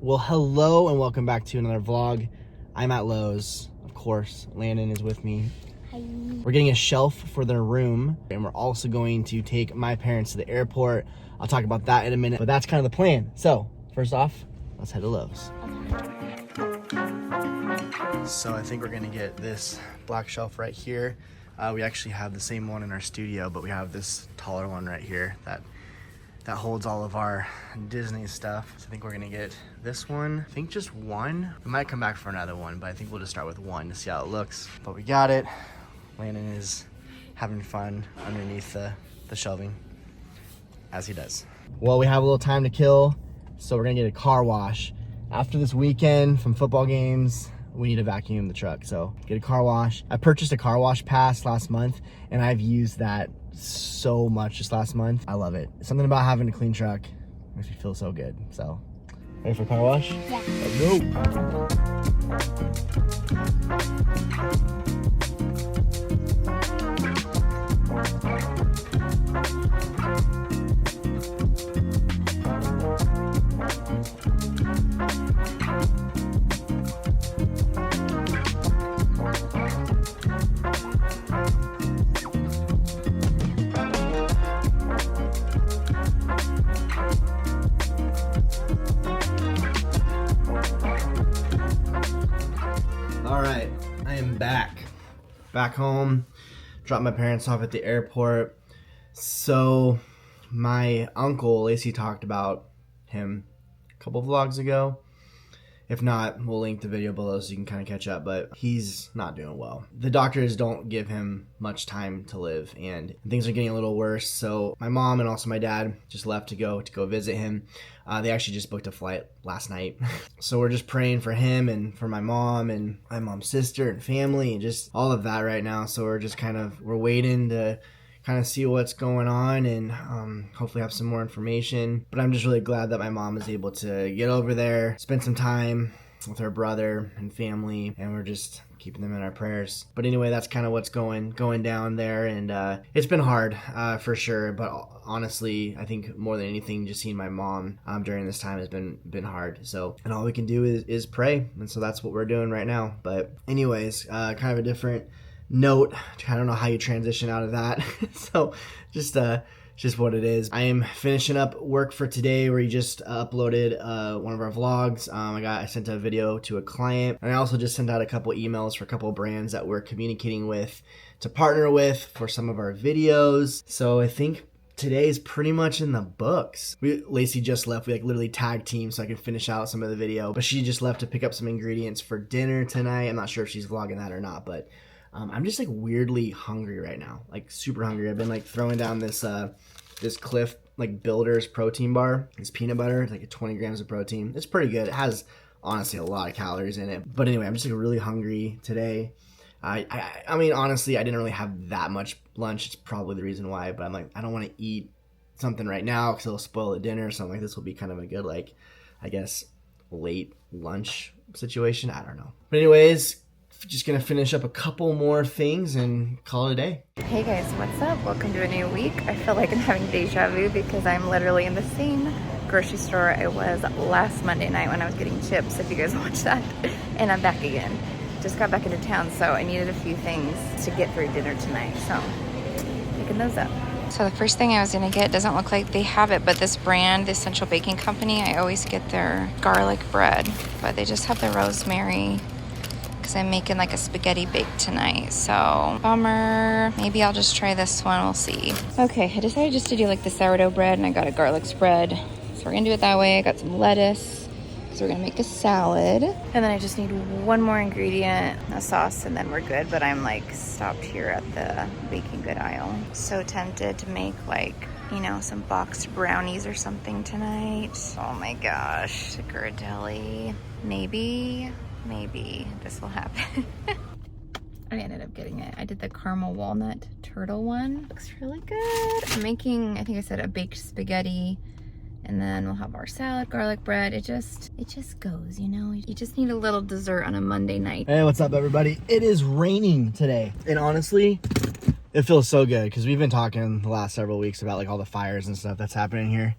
Well, hello and welcome back to another vlog. I'm at Lowe's, of course. Landon is with me. Hi. We're getting a shelf for their room, and we're also going to take my parents to the airport. I'll talk about that in a minute, but that's kind of the plan. So, first off, let's head to Lowe's. So I think we're gonna get this black shelf right here. We actually have the same one in our studio, but we have this taller one right here that holds all of our Disney stuff. So I think we're gonna get this one. I think just one. We might come back for another one, but I think we'll just start with one to see how it looks. But we got it. Landon is having fun underneath the shelving, as he does. Well, we have a little time to kill, so we're gonna get a car wash. After this weekend from football games, we need to vacuum the truck, so get a car wash. I purchased a car wash pass last month, and I've used that so much just last month. I love it. Something about having a clean truck makes me feel so good. So, ready for a car wash? Yeah. Let's go. All right, I am back home. Dropped my parents off at the airport. So my uncle Lacey talked about him a couple vlogs ago. If not, we'll link the video below so you can kind of catch up, but he's not doing well. The doctors don't give him much time to live, and things are getting a little worse. So my mom and also my dad just left to go visit him. They actually just booked a flight last night. So we're just praying for him and for my mom and my mom's sister and family and just all of that right now. So we're just we're waiting to kind of see what's going on and hopefully have some more information. But I'm just really glad that my mom is able to get over there, spend some time with her brother and family, and we're just keeping them in our prayers. But anyway, that's kind of what's going down there, and it's been hard for sure. But honestly, I think more than anything, just seeing my mom during this time has been hard. So, and all we can do is pray, and so that's what we're doing right now. But anyways, kind of a different note. I don't know how you transition out of that. So just what it is. I am finishing up work for today. We just uploaded one of our vlogs. I sent a video to a client, and I also just sent out a couple emails for a couple brands that we're communicating with to partner with for some of our videos. So I think today is pretty much in the books. Lacey just left. We literally tag team so I can finish out some of the video, but she just left to pick up some ingredients for dinner tonight. I'm not sure if she's vlogging that or not, but I'm just weirdly hungry right now, super hungry. I've been throwing down this Cliff Builders protein bar. It's peanut butter. It's 20 grams of protein. It's pretty good. It has honestly a lot of calories in it. But anyway, I'm just really hungry today. I mean, honestly, I didn't really have that much lunch. It's probably the reason why. But I'm I don't want to eat something right now because it'll spoil the dinner. So this will be kind of a good I guess late lunch situation. I don't know. But anyways, just gonna finish up a couple more things and call it a day. Hey guys, what's up? Welcome to a new week. I feel like I'm having deja vu because I'm literally in the same grocery store I was last Monday night when I was getting chips, if you guys watched that. And I'm back again. Just got back into town, so I needed a few things to get through dinner tonight. So, picking those up. So the first thing I was gonna get, doesn't look like they have it, but this brand, the Essential Baking Company, I always get their garlic bread, but they just have the rosemary, because I'm making a spaghetti bake tonight. So bummer. Maybe I'll just try this one. We'll see. Okay, I decided just to do the sourdough bread, and I got a garlic spread. So we're gonna do it that way. I got some lettuce, so we're gonna make a salad. And then I just need one more ingredient, a sauce, and then we're good. But I'm stopped here at the baking good aisle. So tempted to make some boxed brownies or something tonight. Oh my gosh, ghirardelli. Maybe this will happen. I ended up getting it. I did the caramel walnut turtle one. Looks really good. I'm making, I think I said, a baked spaghetti, and then we'll have our salad, garlic bread. It just goes, You just need a little dessert on a Monday night. Hey, what's up, everybody? It is raining today, and honestly, it feels so good because we've been talking the last several weeks about all the fires and stuff that's happening here.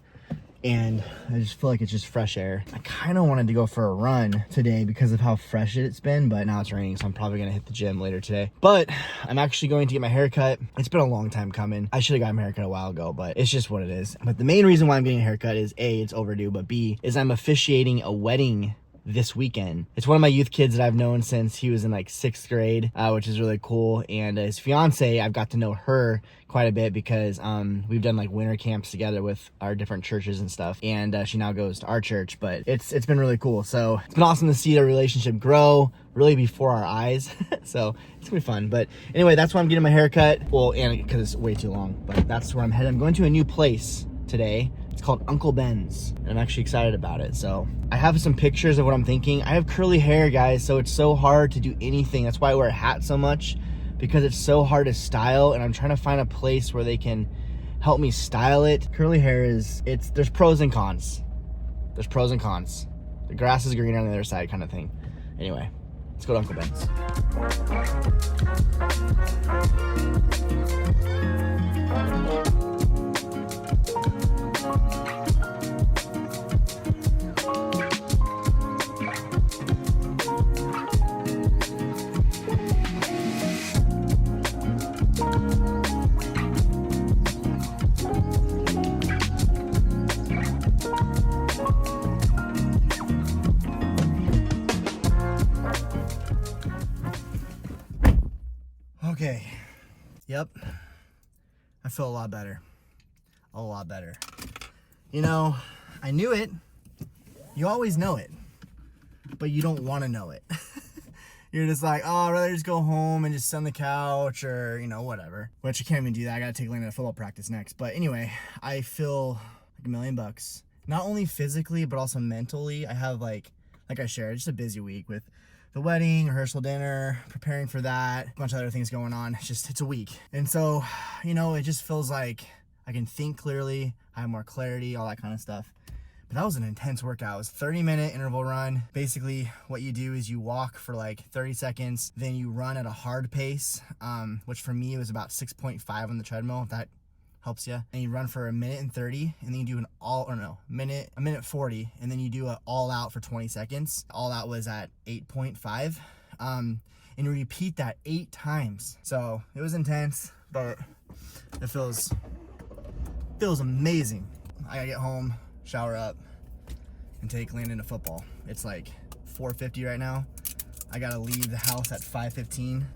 and I just feel like it's just fresh air. I kind of wanted to go for a run today because of how fresh it's been, but now it's raining, so I'm probably gonna hit the gym later today. But I'm actually going to get my hair cut. It's been a long time coming. I should have got my haircut a while ago, but it's just what it is. But the main reason why I'm getting a haircut is A, it's overdue, but B, is I'm officiating a wedding this weekend. It's one of my youth kids that I've known since he was in like 6th grade, which is really cool. And his fiance, I've got to know her quite a bit because we've done like winter camps together with our different churches and stuff. And she now goes to our church, but it's been really cool. So it's been awesome to see their relationship grow really before our eyes. So it's gonna be fun. But anyway, that's why I'm getting my haircut. Well, and because it's way too long, but that's where I'm headed. I'm going to a new place today. It's called Uncle Ben's, and I'm actually excited about it. So I have some pictures of what I'm thinking. I have curly hair, guys, so it's so hard to do anything. That's why I wear a hat so much, because it's so hard to style, and I'm trying to find a place where they can help me style it. Curly hair there's pros and cons. There's pros and cons. The grass is greener on the other side kind of thing. Anyway, let's go to Uncle Ben's. Okay, yep, I feel a lot better, a lot better. You know, I knew it, you always know it, but you don't want to know it. You're just like, oh, I'd rather just go home and just sit on the couch or, you know, whatever. Which I can't even do that, I gotta take Lena to football practice next. But anyway, I feel like $1,000,000. Not only physically, but also mentally. I have like I shared, just a busy week with the wedding, rehearsal dinner, preparing for that, a bunch of other things going on. It's a week. And so, you know, it just feels like I can think clearly, I have more clarity, all that kind of stuff. But that was an intense workout. It was a 30-minute interval run. Basically, what you do is you walk for like 30 seconds, then you run at a hard pace, which for me was about 6.5 on the treadmill, if that helps you. And you run for 1:30, and then you do a minute 40, and then you do an all out for 20 seconds. All out was at 8.5. And you repeat that 8 times. So it was intense, but it feels amazing. I gotta get home, shower up, and take Landon to football. It's like 4:50 right now. I gotta leave the house at 5:15.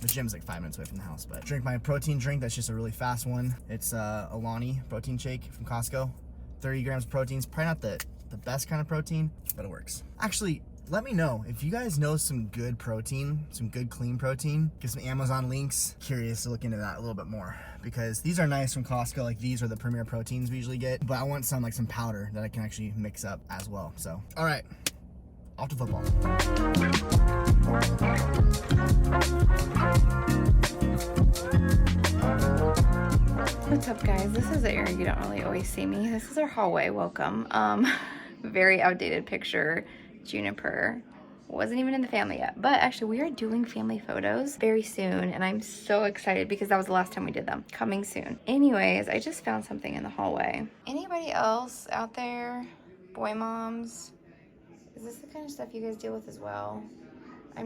The gym's like 5 minutes away from the house, but drink my protein drink. That's just a really fast one. It's a Alani protein shake from Costco. 30 grams of protein. It's probably not the best kind of protein, but it works. Actually, let me know if you guys know some good protein, some good clean protein. Get some Amazon links. Curious to look into that a little bit more, because these are nice from Costco. Like, these are the premier proteins we usually get, but I want some powder that I can actually mix up as well. So, all right, off to football. What's up, guys? This is Erin. You don't really always see me. This is our hallway. Welcome. Very outdated picture. Juniper wasn't even in the family yet, but actually we are doing family photos very soon, and I'm so excited because that was the last time we did them. Coming soon. Anyways, I just found something in the hallway. Anybody else out there, boy moms, is this the kind of stuff you guys deal with as well? I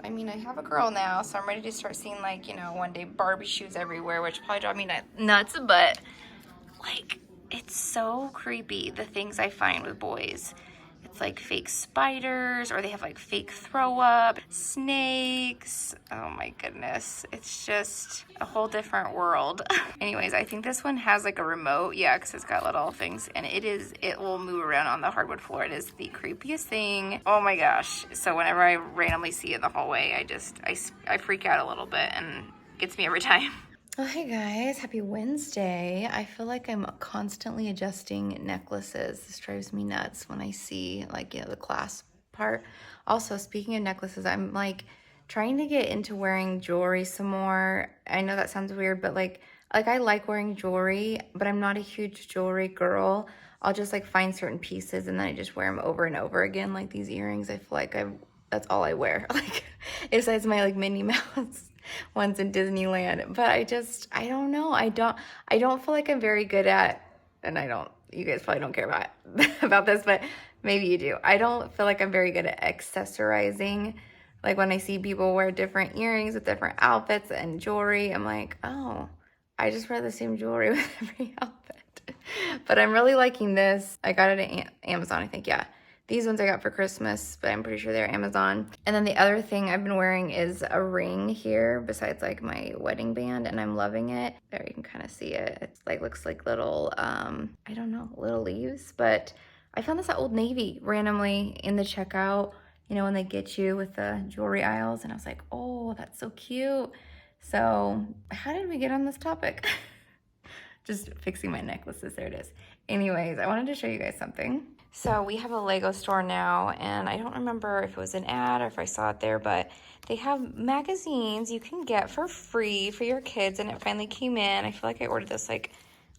mean, I have a girl now, so I'm ready to start seeing, like, you know, one day Barbie shoes everywhere, which probably drive me nuts, but like, it's so creepy, the things I find with boys. It's like fake spiders, or they have like fake throw up, snakes. Oh my goodness. It's just a whole different world. Anyways, I think this one has like a remote. Yeah, because it's got little things, and it will move around on the hardwood floor. It is the creepiest thing. Oh my gosh. So whenever I randomly see it in the hallway, I freak out a little bit, and it gets me every time. Oh, hey guys, happy Wednesday. I feel like I'm constantly adjusting necklaces. This drives me nuts when I see, like, you know, the clasp part. Also, speaking of necklaces, I'm like trying to get into wearing jewelry some more. I know that sounds weird, but like I like wearing jewelry, but I'm not a huge jewelry girl. I'll just like find certain pieces and then I just wear them over and over again. Like these earrings, I feel like that's all I wear. Like, besides my like Minnie Mouse ones in Disneyland. But I don't know. I don't feel like I'm very good at, and I you guys probably don't care about this, but maybe you do. I don't feel like I'm very good at accessorizing. Like when I see people wear different earrings with different outfits and jewelry, I'm like, oh, I just wear the same jewelry with every outfit. But I'm really liking this. I got it at Amazon, I think, yeah. These ones I got for Christmas, but I'm pretty sure they're Amazon. And then the other thing I've been wearing is a ring here besides like my wedding band, and I'm loving it. There, you can kind of see it. It's like, looks like little, I don't know, little leaves, but I found this at Old Navy randomly in the checkout, you know, when they get you with the jewelry aisles, and I was like, oh, that's so cute. So how did we get on this topic? Just fixing my necklaces, there it is. Anyways, I wanted to show you guys something. So we have a Lego store now, and I don't remember if it was an ad or if I saw it there, but they have magazines you can get for free for your kids, and it finally came in. I feel like I ordered this like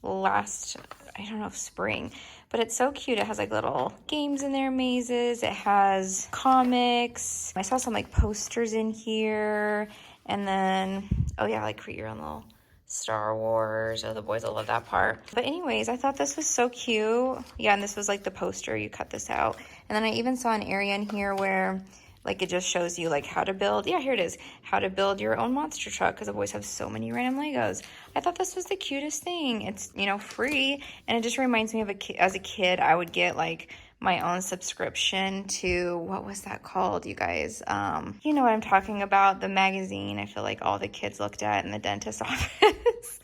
last, I don't know, spring, but it's so cute. It has like little games in there, mazes. It has comics. I saw some like posters in here, and then, oh yeah, like create your own little Star Wars. Oh, the boys will love that part. But anyways, I thought this was so cute. Yeah, and this was like the poster. You cut this out. And then I even saw an area in here where like it just shows you like how to build. Yeah, here it is. How to build your own monster truck, because the boys have so many random Legos. I thought this was the cutest thing. It's, you know, free. And it just reminds me of as a kid, I would get like my own subscription to, what was that called, you guys? You know what I'm talking about, the magazine I feel like all the kids looked at in the dentist's office.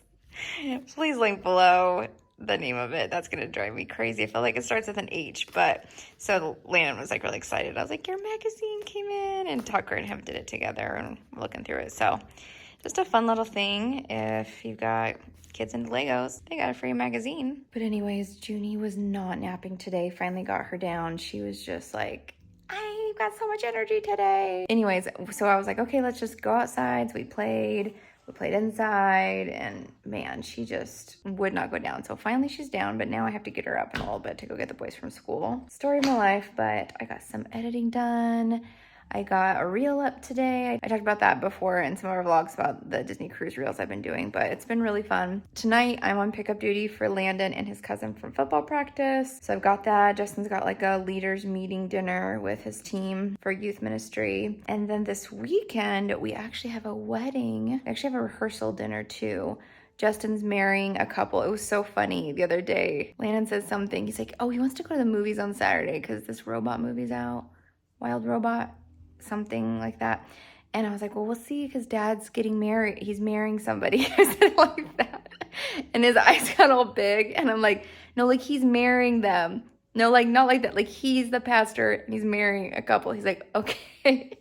Please link below the name of it. That's gonna drive me crazy. I feel like it starts with an H, but so Landon was like really excited. I was like, your magazine came in, and Tucker and him did it together, and we're looking through it. So just a fun little thing if you've got kids into Legos, they got a free magazine. But anyways, Junie was not napping today. Finally got her down. She was just like, I've got so much energy today. Anyways, so I was like, okay, let's just go outside. So we played inside, and man, she just would not go down. So finally she's down, but now I have to get her up in a little bit to go get the boys from school. Story of my life, but I got some editing done. I got a reel up today. I talked about that before in some of our vlogs about the Disney cruise reels I've been doing, but it's been really fun. Tonight, I'm on pickup duty for Landon and his cousin from football practice. So I've got that. Justin's got like a leaders meeting dinner with his team for youth ministry. And then this weekend, we actually have a wedding. We actually have a rehearsal dinner too. Justin's marrying a couple. It was so funny the other day. Landon says something. He's like, oh, he wants to go to the movies on Saturday because this robot movie's out. Wild Robot. Something like that. And I was like, well, we'll see, because Dad's getting married. He's marrying somebody or something like that. And his eyes got all big. And I'm like, no, like he's marrying them. No, like not like that. Like he's the pastor and he's marrying a couple. He's like, okay.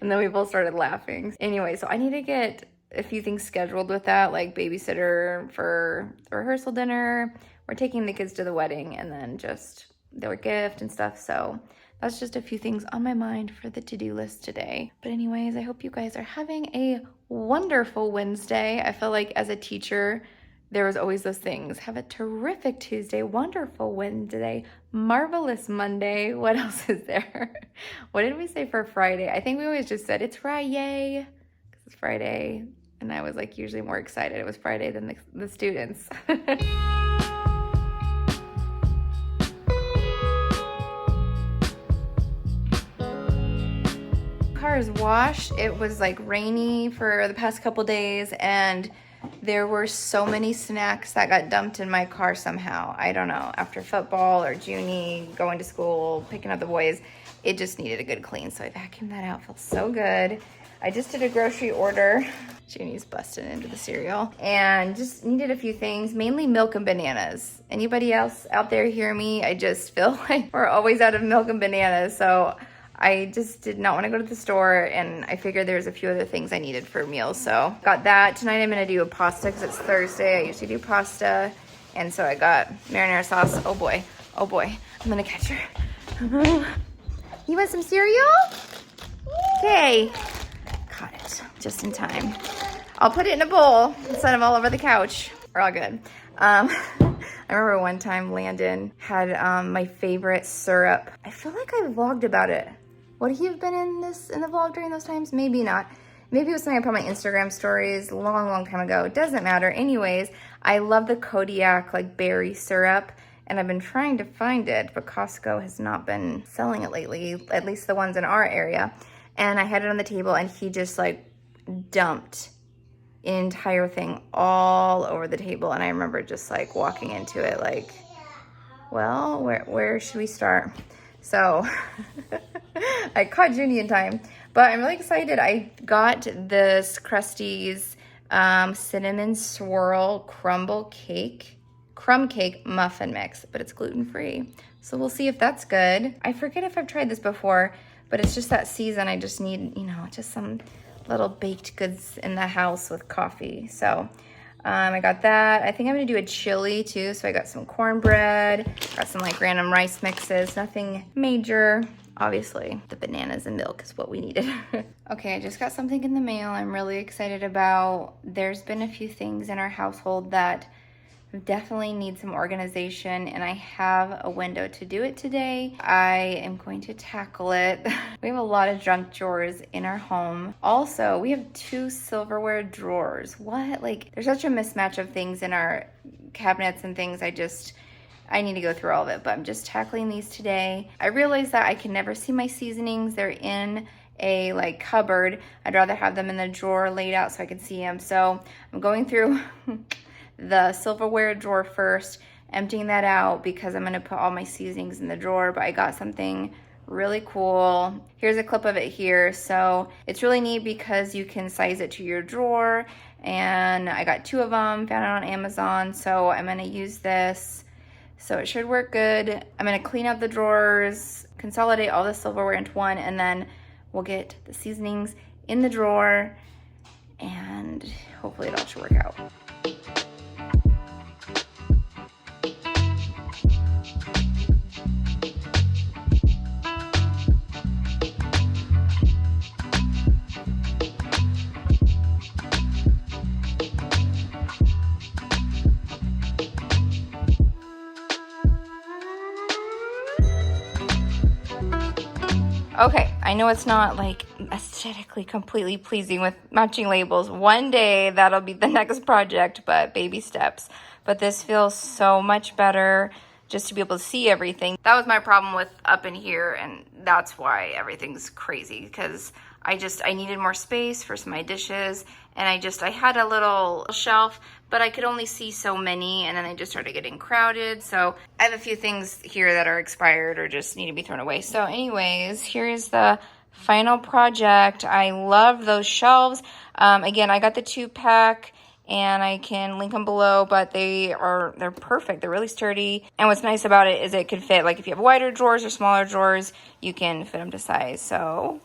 And then we both started laughing. Anyway, so I need to get a few things scheduled with that, like babysitter for the rehearsal dinner. We're taking the kids to the wedding, and then just their gift and stuff. So that's just a few things on my mind for the to-do list today. But anyways, I hope you guys are having a wonderful Wednesday. I feel like as a teacher, there was always those things. Have a terrific Tuesday, wonderful Wednesday, marvelous Monday. What else is there? What did we say for Friday? I think we always just said it's Friday, because it's Friday. And I was like usually more excited it was Friday than the students. Car is washed. It was like rainy for the past couple days, and there were so many snacks that got dumped in my car somehow. I don't know, after football or Junie going to school, picking up the boys, it just needed a good clean. So I vacuumed that out. Felt so good. I just did a grocery order. Junie's busting into the cereal, and just needed a few things, mainly milk and bananas. Anybody else out there hear me? I just feel like we're always out of milk and bananas. So I just did not want to go to the store, and I figured there's a few other things I needed for meals. So got that. Tonight I'm going to do a pasta because it's Thursday. I usually do pasta. And so I got marinara sauce. Oh boy. I'm going to catch her. You want some cereal? Okay. Caught it just in time. I'll put it in a bowl instead of all over the couch. We're all good. I remember one time Landon had my favorite syrup. I feel like I vlogged about it. Would he have been in the vlog during those times? Maybe not. Maybe it was something I put on my Instagram stories a long time ago. It doesn't matter. Anyways, I love the Kodiak like berry syrup, and I've been trying to find it, but Costco has not been selling it lately, at least the ones in our area. And I had it on the table, and he just like dumped an entire thing all over the table. And I remember just like walking into it like, well, where should we start? So I caught Junie in time, but I'm really excited. I got this Krusty's cinnamon swirl crumb cake muffin mix, but it's gluten-free. So we'll see if that's good. I forget if I've tried this before, but it's just that season. I just need, just some little baked goods in the house with coffee. So I got that. I think I'm gonna do a chili too. So I got some cornbread, got some like random rice mixes, nothing major. Obviously, the bananas and milk is what we needed. Okay, I just got something in the mail I'm really excited about. There's been a few things in our household that definitely need some organization, and I have a window to do it today. I am going to tackle it. We have a lot of junk drawers in our home. Also, we have 2 silverware drawers. What? Like, there's such a mismatch of things in our cabinets and things. I need to go through all of it, but I'm just tackling these today. I realized that I can never see my seasonings. They're in a like cupboard. I'd rather have them in the drawer laid out so I can see them. So I'm going through the silverware drawer first, emptying that out because I'm gonna put all my seasonings in the drawer, but I got something really cool. Here's a clip of it here. So it's really neat because you can size it to your drawer, and I got 2 of them, found it on Amazon. So I'm gonna use this. So it should work good. I'm gonna clean out the drawers, consolidate all the silverware into one, and then we'll get the seasonings in the drawer, and hopefully it all should work out. Okay, I know it's not like aesthetically completely pleasing with matching labels. One day that'll be the next project, but baby steps. But this feels so much better just to be able to see everything. That was my problem with up in here, and that's why everything's crazy, because I needed more space for some of my dishes, and I had a little shelf, but I could only see so many, and then they just started getting crowded. So I have a few things here that are expired or just need to be thrown away. So anyways, here's the final project. I love those shelves. Again, I got the 2-pack, and I can link them below, but they're perfect. They're really sturdy. And what's nice about it is it could fit, like if you have wider drawers or smaller drawers, you can fit them to size. So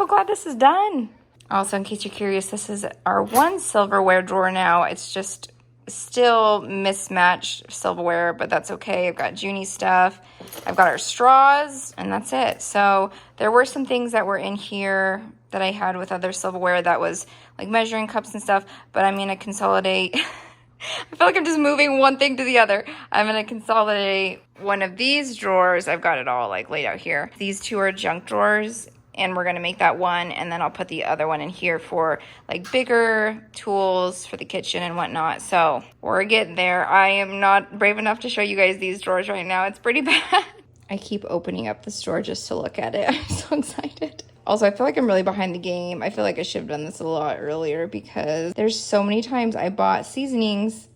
glad this is done. Also, in case you're curious, this is our 1 silverware drawer now. It's just still mismatched silverware, but that's okay. I've got Junie's stuff. I've got our straws, and that's it. So there were some things that were in here that I had with other silverware that was like measuring cups and stuff, but I'm going to consolidate. I feel like I'm just moving one thing to the other. I'm going to consolidate one of these drawers. I've got it all like laid out here. These 2 are junk drawers, and we're gonna make that one, and then I'll put the other one in here for like bigger tools for the kitchen and whatnot. So we're getting there. I am not brave enough to show you guys these drawers right now. It's pretty bad. I keep opening up the drawer just to look at it. I'm so excited. Also, I feel like I'm really behind the game. I feel like I should have done this a lot earlier because there's so many times I bought seasonings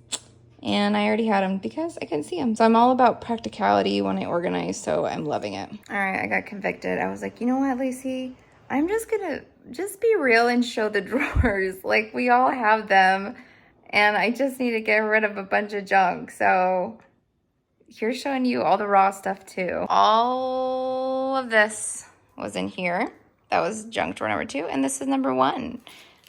and I already had them because I couldn't see them. So I'm all about practicality when I organize, so I'm loving it. All right, I got convicted. I was like, you know what, Lacey? I'm just gonna be real and show the drawers. Like, we all have them, and I just need to get rid of a bunch of junk. So here's showing you all the raw stuff too. All of this was in here. That was junk drawer number 2, and this is number 1.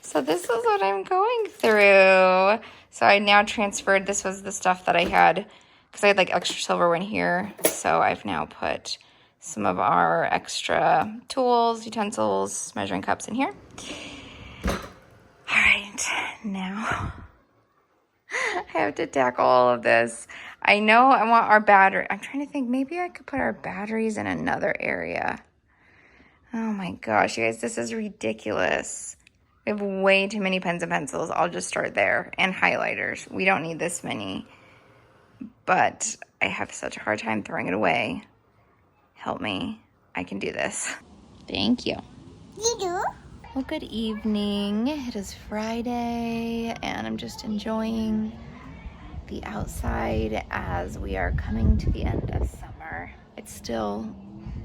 So this is what I'm going through. So I now transferred, this was the stuff that I had, because I had like extra silverware in here. So I've now put some of our extra tools, utensils, measuring cups in here. All right, now I have to tackle all of this. I know I want our battery. I'm trying to think, maybe I could put our batteries in another area. Oh my gosh, you guys, this is ridiculous. We have way too many pens and pencils. I'll just start there. And highlighters. We don't need this many. But I have such a hard time throwing it away. Help me. I can do this. Thank you. You do? Well, good evening. It is Friday, and I'm just enjoying the outside as we are coming to the end of summer. It's still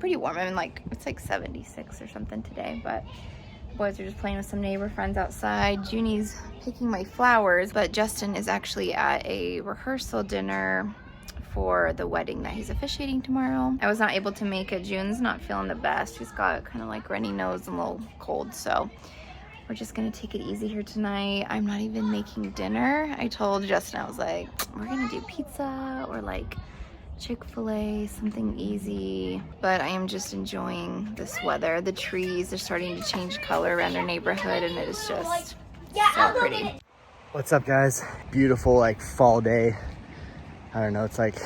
pretty warm. I mean, it's like 76 or something today, but boys are just playing with some neighbor friends outside. Junie's picking my flowers, but Justin is actually at a rehearsal dinner for the wedding that he's officiating tomorrow. I was not able to make it. June's not feeling the best. She's got kind of like runny nose and a little cold, so we're just gonna take it easy here tonight. I'm not even making dinner. I told Justin, I was like, we're gonna do pizza or like Chick-fil-A, something easy. But I am just enjoying this weather. The trees are starting to change color around our neighborhood, and it is just so pretty. What's up, guys? Beautiful, like, fall day. I don't know, it's like,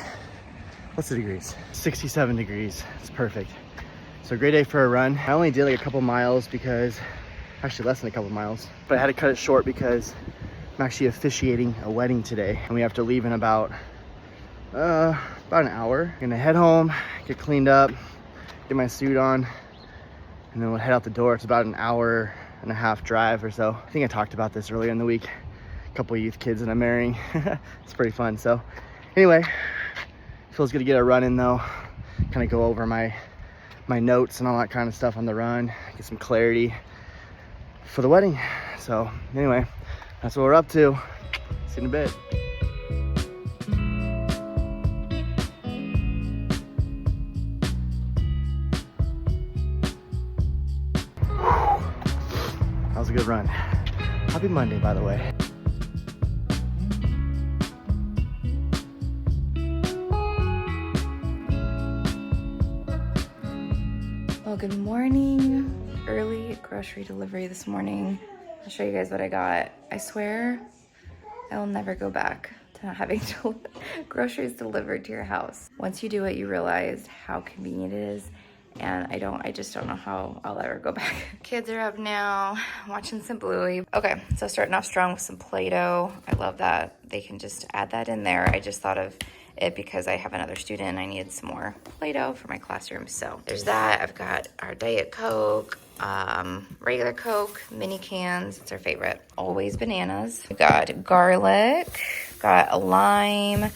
what's the degrees? 67 degrees. It's perfect. So great day for a run. I only did like a couple miles because, actually less than a couple miles, but I had to cut it short because I'm actually officiating a wedding today, and we have to leave in about an hour. I'm gonna head home, get cleaned up, get my suit on, and then we'll head out the door. It's about an hour and a half drive or so. I think I talked about this earlier in the week. A couple of youth kids that I'm marrying. It's pretty fun. So anyway, feels good to get a run in though. Kind of go over my notes and all that kind of stuff on the run, get some clarity for the wedding. So anyway, that's what we're up to. See you in a bit. That was a good run. Happy Monday, by the way. Well, good morning. Early grocery delivery this morning. I'll show you guys what I got. I swear I will never go back to not having groceries delivered to your house. Once you do it, you realize how convenient it is. And I just don't know how I'll ever go back. Kids are up now, watching some Bluey. Okay, so starting off strong with some Play-Doh. I love that they can just add that in there. I just thought of it because I have another student and I needed some more Play-Doh for my classroom. So there's that. I've got our Diet Coke, regular Coke, mini cans. It's our favorite. Always bananas. We've got garlic, got a lime.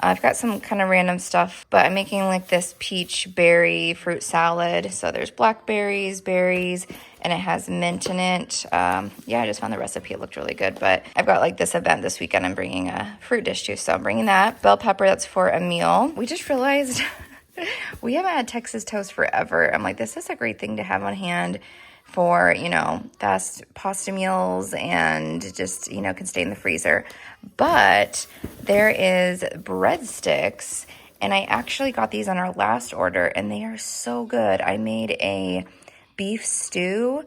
I've got some kind of random stuff, but I'm making like this peach berry fruit salad. So there's blackberries, berries, and it has mint in it. Yeah, I just found the recipe. It looked really good, but I've got like this event this weekend. I'm bringing a fruit dish too, so I'm bringing that. Bell pepper, that's for a meal. We just realized we haven't had Texas toast forever. I'm like, this is a great thing to have on hand for, fast pasta meals and just, can stay in the freezer. But there is breadsticks, and I actually got these on our last order, and they are so good. I made a beef stew,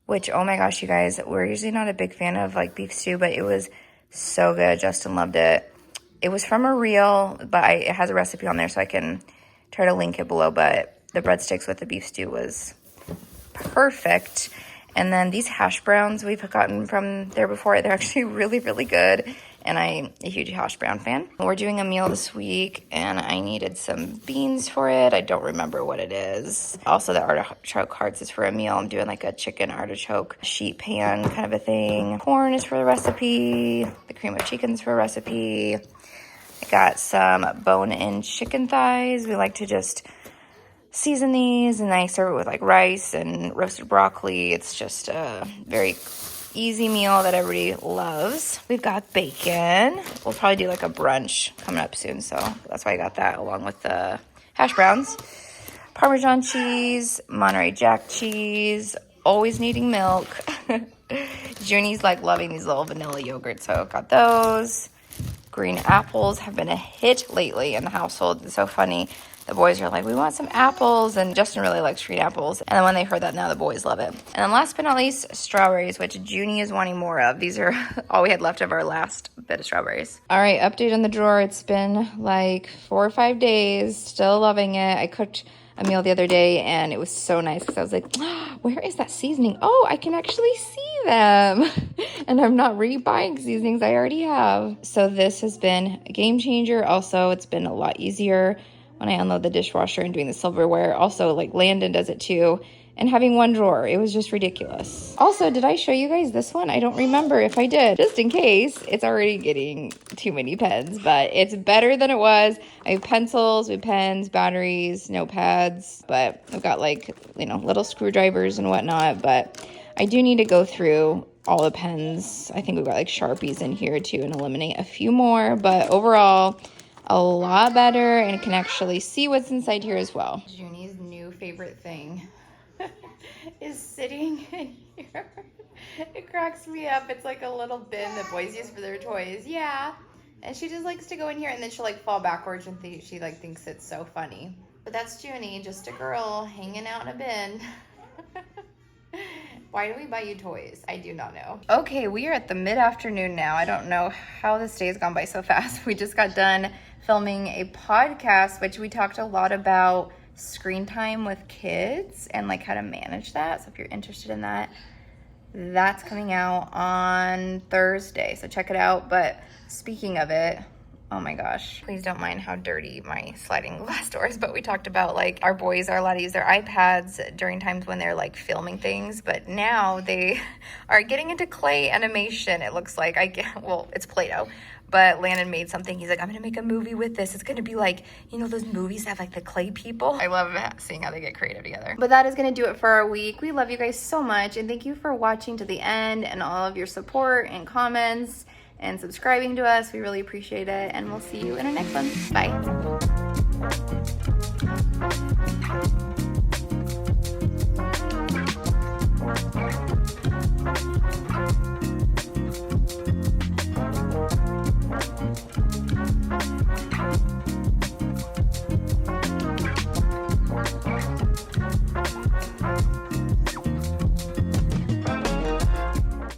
which, oh my gosh, you guys, we're usually not a big fan of like beef stew, but it was so good. Justin loved it. It was from a reel, but it has a recipe on there, so I can try to link it below. But the breadsticks with the beef stew was perfect. And then these hash browns we've gotten from there before, they're actually really, really good. And I'm a huge hash brown fan. We're doing a meal this week, and I needed some beans for it. I don't remember what it is. Also, the artichoke hearts is for a meal. I'm doing like a chicken artichoke sheet pan kind of a thing. Corn is for the recipe. The cream of chicken's for a recipe. I got some bone-in chicken thighs. We like to just season these, and I serve it with like rice and roasted broccoli. It's just a very easy meal that everybody loves. We've got bacon. We'll probably do like a brunch coming up soon, so that's why I got that along with the hash browns. Parmesan cheese, Monterey Jack cheese, always needing milk. Junie's like loving these little vanilla yogurts, so got those. Green apples have been a hit lately in the household. It's so funny. The boys are like, we want some apples, and Justin really likes green apples. And then when they heard that, now the boys love it. And then last but not least, strawberries, which Junie is wanting more of. These are all we had left of our last bit of strawberries. All right, update on the drawer. It's been like 4 or 5 days. Still loving it. I a meal the other day, and it was so nice because I was like, oh, where is that seasoning? Oh, I can actually see them. And I'm not re-buying seasonings I already have. So this has been a game changer. Also, it's been a lot easier when I unload the dishwasher and doing the silverware. Also, like Landon does it too. And having one drawer, it was just ridiculous. Also, did I show you guys this one? I don't remember if I did. Just in case, it's already getting too many pens, but it's better than it was. I have pencils, we have pens, batteries, notepads, but I've got like, you know, little screwdrivers and whatnot, but I do need to go through all the pens. I think we've got like Sharpies in here too and eliminate a few more, but overall, a lot better and can actually see what's inside here as well. Junie's new favorite thing is sitting in here. It cracks me up. It's like a little bin that boys use for their toys. Yeah. And she just likes to go in here and then she'll like fall backwards and she like thinks it's so funny. But that's Junie, just a girl hanging out in a bin. Why do we buy you toys? I do not know. Okay, we are at the mid-afternoon now. I don't know how this day has gone by so fast. We just got done filming a podcast, which we talked a lot about screen time with kids and like how to manage that. So if you're interested in that, that's coming out on Thursday. So check it out. But speaking of it, oh my gosh, please don't mind how dirty my sliding glass door is. But we talked about like our boys are allowed to use their iPads during times when they're like filming things. But now they are getting into clay animation. It looks like well, it's Play-Doh. But Landon made something. He's like, I'm going to make a movie with this. It's going to be like, you know, those movies that have like the clay people. I love seeing how they get creative together. But that is going to do it for our week. We love you guys so much. And thank you for watching to the end and all of your support and comments and subscribing to us. We really appreciate it. And we'll see you in our next one. Bye.